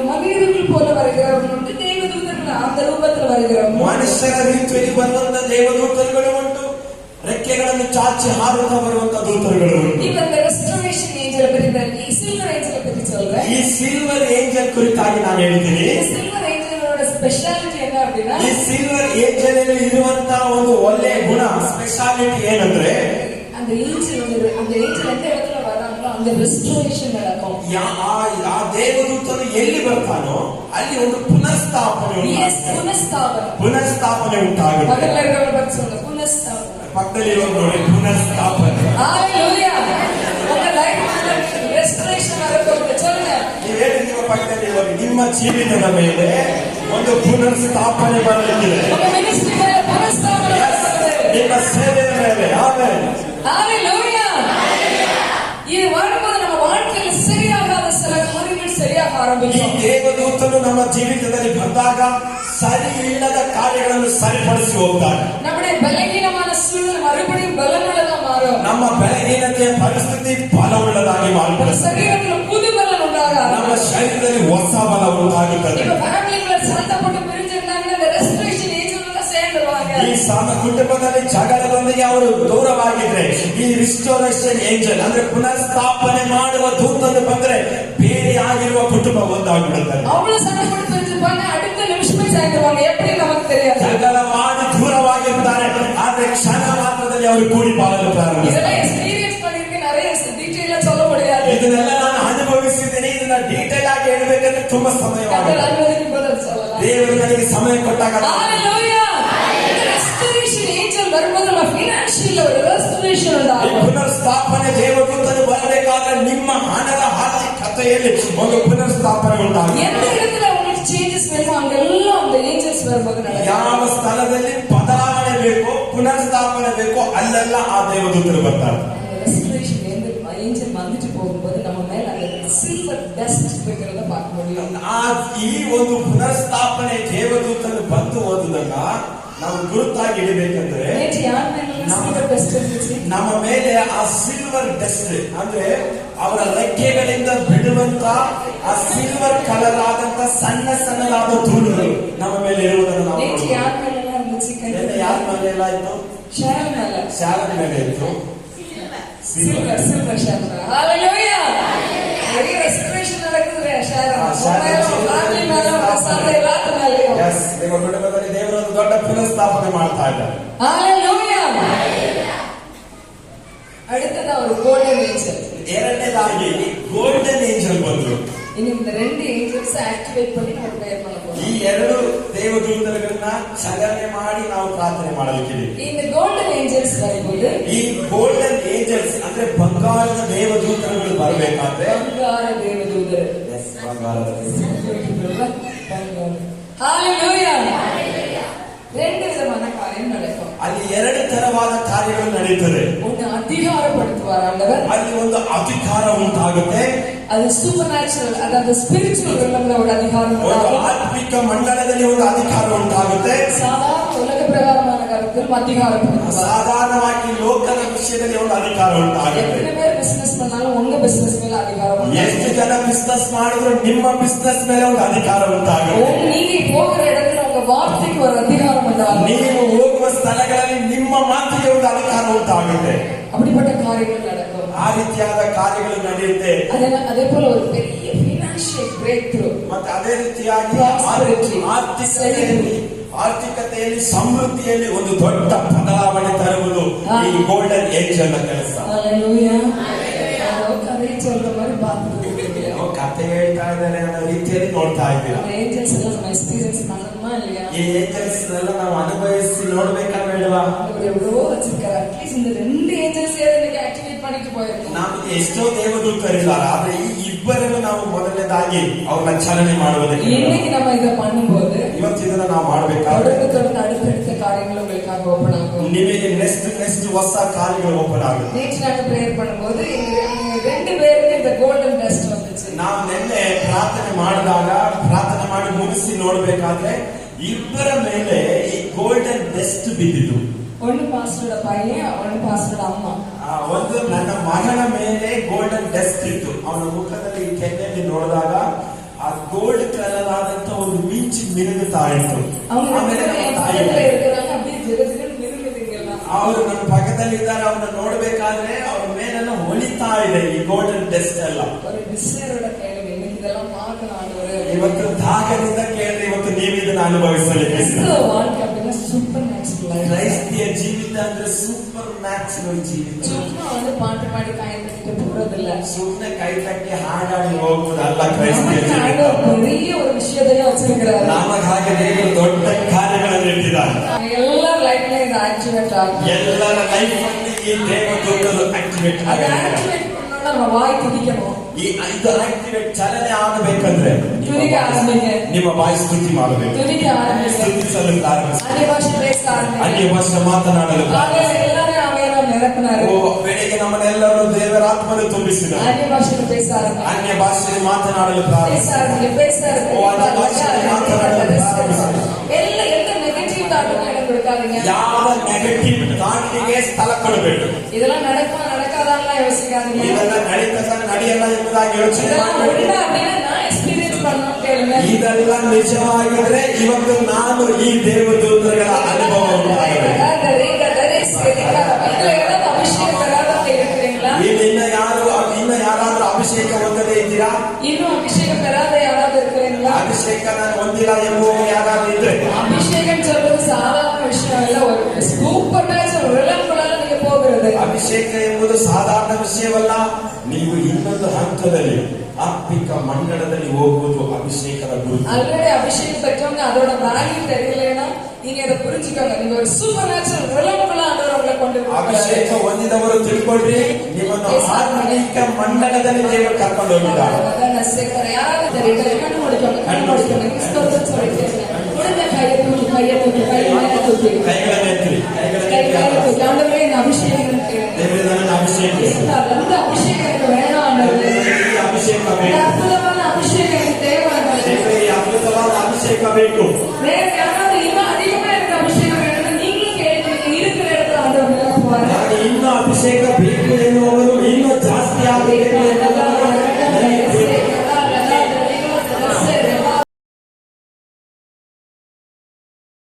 Speaker 2: மனிதர்கள் போல வருகிறவர்கள் உண்டு, தேவதூதர்கள் அந்த ரூபத்தில் வருகிறவர்கள்.
Speaker 1: ಮನುಷ್ಯರ ರೀತಿಯಲ್ಲಿ ಬರುವಂತ ದೇವದೂತರುಗಳು ಉಂಟು, ರೆಕ್ಕೆಗಳನ್ನು ಚಾಚಿ ಹಾರುತ್ತಾ ಬರುವಂತ ದೂತರುಗಳು ಉಂಟು.
Speaker 2: இப்ப இந்த ரெஸ்டோரேஷன் ஏஞ்சல் பத்தி சில்வர் ஏஞ்சல் பத்தி சொல்றேன்.
Speaker 1: ಈ ಸಿಲ್ವರ್ ಏಂಜಲ್ ಕುರಿತಾಗಿ ನಾನು ಹೇಳ್ತೀನಿ.
Speaker 2: ಸಿಲ್ವರ್ ಏಂಜಲ್ ಸ್ಪೆಷಾಲಿಟಿ என்ன அப்படின்னா,
Speaker 1: ಈ ಸಿಲ್ವರ್ ಏಂಜಲ್ ಅಲ್ಲಿ ಇರುವಂತಹ ಒಂದು ಒಳ್ಳೆಯ ಗುಣ ಸ್ಪೆಷಾಲಿಟಿ ಏನಂದ್ರೆ,
Speaker 2: அந்த ஏஞ்சல் எந்த இடத்துல வராங்களோ அந்த ரெஸ்டோரேஷன் நடக்கும்.
Speaker 1: ಆ ದೇವದೂತನು ಎಲ್ಲಿ ಬರ್ತಾನೋ ಅಲ್ಲಿ ಒಂದು ಪುನಃಸ್ಥಾಪನೆ ಉಂಟಾಗುತ್ತೆ.
Speaker 2: பக்கத்துல இருக்கிறவங்க பத்தி சொல்லுங்க, புனஸ்தாபனை.
Speaker 1: ಪಕ್ಕದಲ್ಲಿ ನೋಡಿ, ಪುನಃಸ್ಥಾಪನೆ.
Speaker 2: ஹalleluya. உங்க லைஃப்ல ரெஸ்டோரேஷன் வரப்போகுது. சொல்லுங்க,
Speaker 1: ನೀವೇನು ನಿಮ್ಮ ಪಕ್ಕದಲ್ಲಿ ಹೋಗಿ ನಿಮ್ಮ ಜೀವಿತದ ಮೇಲೆ ಒಂದು ಪುನಃಸ್ಥಾಪನೆ ಬರಲಿದೆ.
Speaker 2: உங்க மினிஸ்ட்ரி மேல புனஸ்தாபனை வரப்போகுது.
Speaker 1: ನಿಮ್ಮ ಸೇವೆಯ ಮೇಲೆ. ಆಮೆನ್.
Speaker 2: ஹalleluya. இது வரும்போது நம்ம வாழ்க்கையில சரியாகாத சில காரியங்கள் சரியாக
Speaker 1: ಈ
Speaker 2: ஆரம்பிக்கும்.
Speaker 1: ದೇವದೂತನು ನಮ್ಮ ಜೀವಿತದಲ್ಲಿ ಬಂದಾಗ ಸರಿ ಇಲ್ಲದ ಕಾರ್ಯಗಳನ್ನು ಸರಿಪಡಿಸಿ ಹೋಗ್ತಾರೆ.
Speaker 2: நம்முடைய பலகீனமான சூழ்நிலை மறுபடியும் பலமுள்ளதா மாறும்.
Speaker 1: ನಮ್ಮ ಬಲಹೀನತೆಯ ಪರಿಸ್ಥಿತಿ ಬಲವುಳ್ಳದಾಗಿ ಮಾರ್ಪಡುತ್ತದೆ.
Speaker 2: சரீரத்தில் புது பலன் உண்டாகும்.
Speaker 1: ನಮ್ಮ ಶರೀರದಲ್ಲಿ ಹೊಸ ಬಲ ಉಂಟಾಗುತ್ತದೆ.
Speaker 2: இப்ப ஃபேமிலிக்குள்ள சண்டை போட்டு பிரிஞ்சிருந்தாங்கன்னா இந்த ரெஸ்டோரேஷன் ஏஜென்ட்ல சேர்ந்துருவாங்க.
Speaker 1: ಈ ಕುಟುಂಬದಲ್ಲಿ ಜಗಳದೊಂದಿಗೆ ಅವರು ದೂರವಾಗಿದ್ರೆ ಈ ರಿಸ್ಟೋರೇಷನ್ ಏಂಜಲ್ ಅಂದ್ರೆ ಪುನರ್ಸ್ಥಾಪನೆ ಮಾಡುವ ದೂತನು ಬಂದ್ರೆ ಬೇರೆ ಆಗಿರುವ ಕುಟುಂಬ ಒಂದಾಗ್ಬಿಡುತ್ತದೆ.
Speaker 2: அவ்வளவு சண்டை போட்டு இருப்பாங்க, அடுத்த நிமிஷமே சேர்ந்துருவாங்க. எப்படி நமக்கு தெரியாது?
Speaker 1: ಜಗಳ ಮಾಡಿ ದೂರವಾಗಿರ್ತಾರೆ, ಆದ್ರೆ ಕ್ಷಣ ಮಾತ್ರದಲ್ಲಿ ಅವರು ಕೂಡಿ ಬಾಳಲು ಪ್ರಾರಂಭಿಸ್ತಾರೆ.
Speaker 2: இதெல்லாம் எக்ஸ்பீரியன்ஸ் பண்ணிருக்கேன், நிறைய டீடைலா சொல்ல முடியாது.
Speaker 1: ಇದನ್ನೆಲ್ಲ ನಾನು ಅನುಭವಿಸಿದ್ದೀನಿ. ಇದನ್ನ ಡೀಟೇಲ್ ಆಗಿ ಹೇಳ್ಬೇಕಂದ್ರೆ ತುಂಬಾ ಸಮಯವಾಗುತ್ತೆ. ದೇವರು ನನಗೆ ಸಮಯ ಕೊಟ್ಟಾಗ ಪುನರ್ಸ್ಥಾಪನೆ ದೇವದೂತನು ಬರಬೇಕಾದ್ರೆ ನಿಮ್ಮ ಹಣದ ಆರ್ಥಿಕತೆಯಲ್ಲಿ ಒಂದು ಪುನರ್ಸ್ಥಾಪನೆ ಉಂಟಾಗುತ್ತೆ. ಯಾವ ಸ್ಥಳದಲ್ಲಿ ಬದಲಾವಣೆ ಬೇಕೋ ಪುನರ್ಸ್ಥಾಪನೆ ಬೇಕೋ ಅಲ್ಲೆಲ್ಲ ಆ ದೇವದೂತರು ಬರ್ತಾರೆ.
Speaker 2: வந்துட்டு போகும்போது நம்ம மேல அந்த சில்வர் டஸ்ட் இருக்கிறத பார்க்க முடியும்.
Speaker 1: ಈ ಒಂದು ಪುನರ್ಸ್ಥಾಪನೆ ದೇವದೂತನು ಬಂದು ಹೋದದನ್ನ ನಾವು ಗುರುತಾಗಿ ಇಡಬೇಕಂದ್ರೆ ನಮ್ಮ ಮೇಲೆ ಆ ಸಿಲ್ವರ್ ಡಸ್ಟ್ ಅಂದ್ರೆ ಅವರ ರೆಕ್ಕೆಗಳಿಂದ ಬಿಡುವಂತ ಆ ಸಿಲ್ವರ್ ಕಲರ್ ಆದಂತ ಸಣ್ಣ ಸಣ್ಣದಾದ ಧೂಳುಗಳು ನಮ್ಮ ಮೇಲೆ ಇರುವುದನ್ನು ನಾವು ಯಾರ ಮೇಲೆ ಎಲ್ಲ ಆಯ್ತು? ಶಾರನ್ ಮೇಲೆ ಇತ್ತು.
Speaker 2: சில்வர் ஷாரன். ஹalleluya. நிறைய ரெஸ்பிரேஷன் நடக்குது ஷாரன். ஃபேமிலி மேல வசந்த எல்லாத்த மேலயும்.
Speaker 1: ಎಸ್, ನಿಮ್ಮ ಕುಟುಂಬದಲ್ಲಿ ದೇವರು ಒಂದು ದೊಡ್ಡ ಪುನರ್ಸ್ಥಾಪನೆ ಮಾಡ್ತಾ ಇದ್ದಾರೆ.
Speaker 2: ஹalleluya. அடுத்ததா ஒரு ಗೋಲ್ಡನ್ ಏಂಜಲ್.
Speaker 1: ಎರಡನೇದಾಗಿ ಗೋಲ್ಡನ್ ಏಂಜಲ್ ಬಂದ್ರು.
Speaker 2: ಇನ್ನು இந்த ரெண்டு ಏಂಜಲ್ಸ್ ಆಕ್ಟಿವೇಟ್ பண்ணி ನಾವು ಪ್ರೇಯರ್ ಮಾಡಬಹುದು.
Speaker 1: ಈ ಎರಡು ದೇವದೂತರುಗಳನ್ನ ಸಂಗಮನೆ ಮಾಡಿ ನಾವು ಪ್ರಾರ್ಥನೆ ಮಾಡಲಿಕ್ಕಿದೆ.
Speaker 2: இந்த ಗೋಲ್ಡನ್ ಏಂಜಲ್ಸ್ ಬರಬಹುದು.
Speaker 1: ಈ ಗೋಲ್ಡನ್ ಏಂಜಲ್ಸ್ ಅಂದ್ರೆ ಬಂಗಾರದ ದೇವದೂತರುಗಳು ಬರಬೇಕಾದ್ರೆ
Speaker 2: ಬಂಗಾರ ದೇವದೂತರು.
Speaker 1: ಎಸ್, ಬಂಗಾರದ ದೇವದೂತರು.
Speaker 2: ஹalleluya. ரெண்டு விதமான காரியம் நடக்கும்.
Speaker 1: ಅಲ್ಲಿ ಎರಡು ತರವಾದ ಕಾರ್ಯಗಳು ನಡೆಯುತ್ತದೆ.
Speaker 2: ಒಂದು ಅಧಿಕಾರಪಡಿಸುವಾರ ಆண்டவர்.
Speaker 1: ಅಲ್ಲಿ ಒಂದು ಅಧಿಕಾರ ಉಂಟಾಗುತ್ತೆ.
Speaker 2: ಅದು ಸೂಪರ್ ನ್ಯಾಚುರಲ್, ಅದಾದ ಸ್ಪಿರಿಚುವಲ್ ರೆಲಂನ ಒಂದು ಅಧಿಕಾರ ಉಂಟಾಗುತ್ತೆ.
Speaker 1: ಆತ್ಮಿಕ ಮಂಡಲದಲ್ಲಿ ಒಂದು ಅಧಿಕಾರ ಉಂಟಾಗುತ್ತೆ.
Speaker 2: ಸಾಧಾರಣ ಉಲಗ ಪ್ರಕಾರமான காரியத்தில் அதிகாரப்படுத்துவார்.
Speaker 1: ಸಾಧಾರಣವಾಗಿ ಲೋಕದ ವಿಷಯದಲ್ಲಿ ಒಂದು ಅಧಿಕಾರ ಉಂಟಾಗುತ್ತೆ.
Speaker 2: ಎಷ್ಟೇ ಬೇರೆ ಬಿಸಿನೆಸ್ பண்ணாலும் உங்க ಬಿಸಿನೆಸ್ ಮೇಲೆ ಅಧಿಕಾರ ಉಂಟಾಗುತ್ತೆ.
Speaker 1: ಎಷ್ಟು ಜನ ಬಿಸಿನೆಸ್ ಮಾಡಿದ್ರು ನಿಮ್ಮ ಬಿಸಿನೆಸ್ ಮೇಲೆ ಒಂದು ಅಧಿಕಾರ ಉಂಟಾಗುತ್ತೆ.
Speaker 2: ನೀವು ಹೋಗುವ இடத்துல உங்க வார்த்தைக்கு ஒரு அதிகாரம் உண்டாகும்.
Speaker 1: ನೀವು ಹೋಗುವ ಸ್ಥಳಗಳಲ್ಲಿ ನಿಮ್ಮ ಮಾತಿಗೆ ಒಂದು ಅಧಿಕಾರ ಉಂಟಾಗುತ್ತೆ.
Speaker 2: அப்படிப்பட்ட காரியங்கள் நடக்கும்.
Speaker 1: ಆ ರೀತಿಯಾದ ಕಾರ್ಯಗಳು ನಡೆಯುತ್ತೆ.
Speaker 2: அதே போல ஒரு பெரிய ಫೈನಾನ್ಷಿಯಲ್ ಬ್ರೇಕ್ ಥ್ರೂ
Speaker 1: ಮತ್ತೆ ಅದೇ ರೀತಿಯಾಗಿ ಆರ್ಥಿಕತೆಯಲ್ಲಿ ಸಮೃದ್ಧಿಯಲ್ಲಿ ಒಂದು ದೊಡ್ಡ ಬದಲಾವಣೆ ತರುವುದು ಈ ಗೋಲ್ಡನ್ ಏಂಜಲ್ ನ ಕೆಲಸ.
Speaker 2: ಕಥೆ சொல்ற மாதிரி
Speaker 1: ಕಥೆ ಹೇಳ್ತಾ ಇದ್ದಾರೆ ಅನ್ನೋ ರೀತಿಯಲ್ಲಿ ನೋಡ್ತಾ ಇದ್ದೀರಾ?
Speaker 2: ಏಂಜಲ್ಸ್ ಎಲ್ಲ ನಮ್ಮ ಎಕ್ಸ್ಪೀರಿಯನ್ಸ್ ಮಾಡೋಣ இல்லையா?
Speaker 1: ಈ ಏಂಜಲ್ಸ್ ಎಲ್ಲ ನಾವು ಅನುಭವಿಸಿ ನೋಡ್ಬೇಕಾ ಬೇಡವಾ?
Speaker 2: எவ்வளவோ வச்சிருக்காரு. அட்லீஸ்ட் இந்த ரெண்டு ஏஞ்சல்ஸ் எனக்கு ஆக்டிவேட் பண்ணிட்டு போயிருக்கோம்.
Speaker 1: ನಮಗೆ ಎಷ್ಟೋ ದೇವದೂತರಿದ್ದಾರೆ, ಆದ್ರೆ ಈ ಇಬ್ಬರನ್ನು ನಾವು ಮೊದಲನೇದಾಗಿ ಅವ್ರನ್ನ ಚಾಲನೆ ಮಾಡುವುದಕ್ಕೆ
Speaker 2: இன்னைக்கு நம்ம இதை பண்ணும்போது
Speaker 1: ಇವತ್ತು ಇದನ್ನ ನಾವು ಮಾಡಬೇಕಾದ್ರೆ
Speaker 2: அடுத்தடுத்த காரியங்கள் உங்களுக்காக ஓபன் ஆகும்.
Speaker 1: ನಿಮಗೆ ನೆಕ್ಸ್ಟ್ ಹೊಸ ಕಾರ್ಯಗಳು ಓಪನ್ ಆಗುತ್ತೆ.
Speaker 2: நேற்று நாங்க பிரேயர் பண்ணும்போது ரெண்டு பேருக்கு இந்த கோல்டன் டஸ்ட் வந்துச்சு.
Speaker 1: ನಾವು ನಿನ್ನೆ ಪ್ರಾರ್ಥನೆ ಮಾಡಿದಾಗ ಪ್ರಾರ್ಥನೆ ಮಾಡಿ ಮುಗಿಸಿ ನೋಡ್ಬೇಕಾದ್ರೆ ಇಬ್ಬರ ಮೇಲೆ ಈ ಗೋಲ್ಡನ್ ಡಸ್ಟ್ ಬಿದ್ದಿದ್ದು.
Speaker 2: ಒಂದು ಪಾಸ್ಟರ್ ಪೈಯನ್, ಒಂದು ಪಾಸ್ಟರ್ ಅಮ್ಮ.
Speaker 1: ಒಂದು ನನ್ನ ಮಗನ ಮೇಲೆ ಗೋಲ್ಡನ್ ಡಸ್ಟ್ ಇತ್ತು. ಅವನ ಮುಖದಲ್ಲಿ ಕೆನ್ನೆಯಲ್ಲಿ ನೋಡಿದಾಗ ಆ ಗೋಲ್ಡ್ ಕಲರ್ ಆದಂತ ಒಂದು ಮಿಂಚಿ ಮಿನುಗುತ್ತಾ ಇತ್ತು. ಆಮೇಲೆ ಅವರು ನನ್ನ ಪಕ್ಕದಲ್ಲಿ ಇದ್ದಾರೆ, ಅವನ್ನ ನೋಡ್ಬೇಕಾದ್ರೆ ಅವ್ರ ಮೇಲೆಲ್ಲ ಹೊಳಿತಾ ಇದೆ ಈ ಗೋಲ್ಡನ್ ಡಸ್ಟ್ ಎಲ್ಲ. ಇವತ್ತು ದಾಗದಿಂದ ಕೇಳಿದ್ರೆ ಇವತ್ತು ನೀವು ಇದನ್ನು ಅನುಭವಿಸಲಿಕ್ಕೆ ಕ್ರೈಸ್ತಿಯ ಜೀವಿತ ಅಂದ್ರೆ ಸೂಪರ್ ನ್ಯಾಚುರಲ್ ಜೀವಿತ.
Speaker 2: ಪಾಠ ಮಾಡಿ ಕಾಯಿ ತಟ್ಟೆ ಬರೋದಿಲ್ಲ,
Speaker 1: ಸುಮ್ಮನೆ ಕೈ ತಟ್ಟಿ ಹಾಡಾಡಿ ಹೋಗುವುದಲ್ಲ ಕ್ರೈಸ್ತಿಯ ಜೀವಿತ.
Speaker 2: பெரிய ஒரு விஷயத்தையே வச்சிருக்கிறார்.
Speaker 1: ನಮಗಾಗಿ ದೇವರು ದೊಡ್ಡ ಕಾರ್ಯಗಳನ್ನು ಇಟ್ಟಿದ್ದಾರೆ.
Speaker 2: ಎಲ್ಲರ ಲೈಫ್ ನಲ್ಲಿ ಇದು ಆಕ್ಟಿವೇಟ್ ಆಗುತ್ತೆ.
Speaker 1: ಎಲ್ಲರ ಲೈಫ್ ಅಲ್ಲಿ ಈ ದೇವದೂತರು ಆಕ್ಟಿವೇಟ್ ಆಗುತ್ತೆ.
Speaker 2: ನಮ್ಮ ಬಾಯಿ ತುದಿಕணும்.
Speaker 1: ಈ ಇದು ಆಕ್ಟಿವೇಟ್ ಚಾಲನೆ ಆಗಬೇಕಂದ್ರೆ ನಿಮ್ಮ ಬಾಯಿ ಸ್ತುತಿ ಮಾಡಬೇಕು. ಸ್ತುತಿಸಲು ಅನ್ಯ ಭಾಷೆ ಮಾತನಾಡಲು ಬೆಳಿಗ್ಗೆ ನಮ್ಮನ್ನೆಲ್ಲರೂ ದೇವರಾತ್ಮನು ತುಂಬಿಸಿದರು. ಅನ್ಯ ಭಾಷೆಯಲ್ಲಿ ಮಾತನಾಡಲು ಯಾವ ನೆಗೆಟಿವ್ ಥಾಟ್ಗೆ ಸ್ಥಳ ಕೊಡಬೇಕು.
Speaker 2: ಇದೆಲ್ಲ நடக்காதಲ್ಲ யோசிக்காதீங்க.
Speaker 1: ಇದೆಲ್ಲ ನಡೀತದ ನಡೆಯಲ್ಲ ಎಂಬುದಾಗಿ ಯೋಚನೆ ಮಾಡಬೇಕು.
Speaker 2: எக்ஸ்பீரியன்ஸ் பண்ணணும் கேளுங்க. சொல்லுங்க.
Speaker 1: ಇದೆಲ್ಲ ನಿಜವಾಗಿದ್ರೆ ಇವತ್ತು ನಾನು ಈ ದೇವದೂತರುಗಳ ಅನುಭವ ಉಂಟಾಗಿದೆ.
Speaker 2: ಅಭಿಷೇಕ பெறாதவங்க இருக்கிறீங்களா?
Speaker 1: ಇನ್ನ ಯಾರಾದ್ರೂ ಅಭಿಷೇಕ ಹೊಂದದೇ ಇದ್ದೀರಾ?
Speaker 2: இன்னும் அபிஷேகம் பெறாத யாராவது இருக்கிறீங்களா?
Speaker 1: ಅಭಿಷೇಕ ನಾನು ಹೊಂದಿಲ್ಲ ಎಂಬುವ ಯಾರಾದ್ರೂ ಇದ್ರೆ,
Speaker 2: அபிஷேகம் சொல்றது சாதாரண விஷயம் இல்ல, ஒரு சூப்பர் நேச்சுரல் ரிலம்புலால நீங்க போகிறது.
Speaker 1: ಅಭಿಷೇಕ ಎಂಬುದು ಸಾಧಾರಣ ವಿಷಯವಲ್ಲ. ನೀವು ಇನ್ನೊಂದು ಹಂತದಲ್ಲಿ ಆತ್ಮಿಕ ಮಂಡಳದಲ್ಲಿ ಹೋಗುವುದು ಅಭಿಷೇಕದ ಗುರುತು.
Speaker 2: ಆಲ್ರೆಡಿ ಅಭಿಷೇಕ பெற்றவங்க அதோட வேல்யூ தெரியலனா நீங்க இத புரிஞ்சுக்கோங்க. நீங்க ஒரு ಸೂಪರ್ ನ್ಯಾಚುರಲ್ ರಿಲಂಬುಲ ಆದವರನ್ನ ಕೊಂಡು
Speaker 1: ಅಭಿಷೇಕ ಹೊಂದಿದವರು ತಿಳ್ಕೊಳ್ರಿ, ನಿಮ್ಮನ್ನು ಆತ್ಮಿಕ ಮಂಡಳದಲ್ಲಿ ದೇವರು ಕರ್ಕೊಂಡು ಹೋಗಿದ್ದಾರೆ.
Speaker 2: ಅದನ್ನ ಸೇಕರ ಯಾರಾದರೂ ಕರೆಯಲ್ಲ, ಕಣ್ಣು ಮುಚ್ಚಿಕೊಂಡು ಸ್ತೋತ್ರ சொல்லிட்டு உடனே கையை தூக்கி கைகளை
Speaker 1: ಎತ್ತಿ
Speaker 2: ஆண்டவரே இந்த அபிஷேகம்
Speaker 1: ದೇವರೇ ನನ್ನ ಅಭಿಷೇಕ
Speaker 2: அந்த அபிஷேகம் வேணும் ஆண்டவரே.
Speaker 1: ಅಭಿಷೇಕ ಬೇಕು,
Speaker 2: அற்புதமான அபிஷேகம் தேவை.
Speaker 1: ಅದ್ಭುತವಾದ ಅಭಿಷೇಕ ಬೇಕು.
Speaker 2: வேற யாராவது